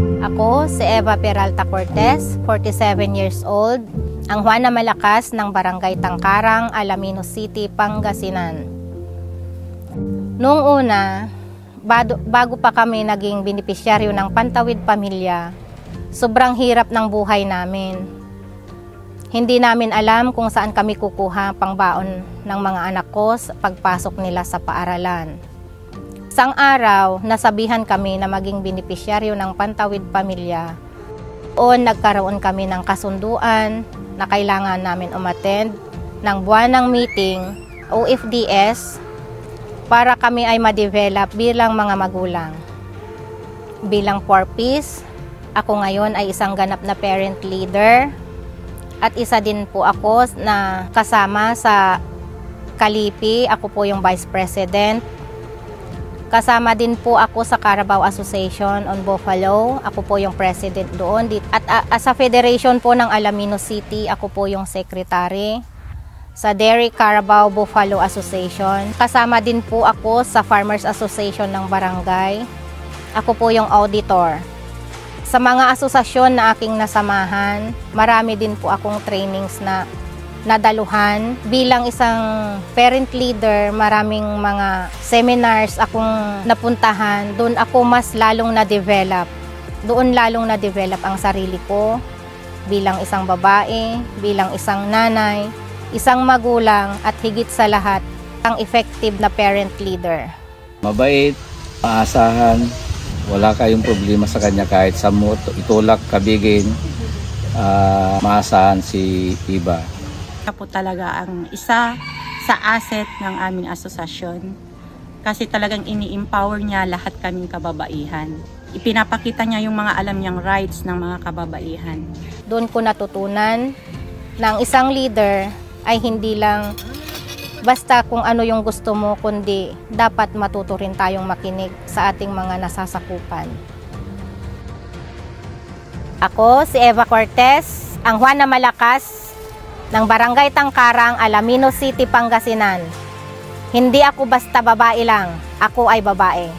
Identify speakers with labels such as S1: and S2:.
S1: Ako si Eva Peralta Cortez, 47 years old, ang Juana Malakas ng Barangay Tangkarang, Alaminos City, Pangasinan. Noong una, bago pa kami naging benepisyaryo ng Pantawid Pamilya, sobrang hirap ng buhay namin. Hindi namin alam kung saan kami kukuha pangbaon ng mga anak ko sa pagpasok nila sa paaralan. Isang araw, nasabihan kami na maging benepisyaryo ng Pantawid Pamilya. O nagkaroon kami ng kasunduan na kailangan namin umattend ng buwanang meeting, OFDS, para kami ay ma-develop bilang mga magulang. Bilang 4Ps, ako ngayon ay isang ganap na parent leader at isa din po ako na kasama sa Kalipi. Ako po yung Vice President. Kasama din po ako sa Carabao Association on Buffalo. Ako po yung president doon. At sa Federation po ng Alaminos City, ako po yung secretary. Sa Dairy Carabao Buffalo Association. Kasama din po ako sa Farmers Association ng Barangay. Ako po yung auditor. Sa mga asosasyon na aking nasamahan, marami din po akong trainings na nadaluhan. Bilang isang parent leader, maraming mga seminars akong napuntahan. Doon ako mas lalong na-develop. Doon lalong na-develop ang sarili ko bilang isang babae, bilang isang nanay, isang magulang, at higit sa lahat, ang effective na parent leader.
S2: Mabait, maasahan, wala kayong problema sa kanya kahit samot, itulak, kabigin, maasahan si Eva.
S3: Po talaga ang isa sa asset ng aming asosasyon kasi talagang ini-empower niya lahat kaming kababaihan. Ipinapakita niya yung mga alam niyang rights ng mga kababaihan.
S1: Doon ko natutunan na ang isang leader ay hindi lang basta kung ano yung gusto mo, kundi dapat matuto rin tayong makinig sa ating mga nasasakupan. Ako si Eva Cortez, ang Juana Malakas ng Barangay Tangkarang, Alaminos City, Pangasinan. Hindi ako basta babae lang, ako ay babae.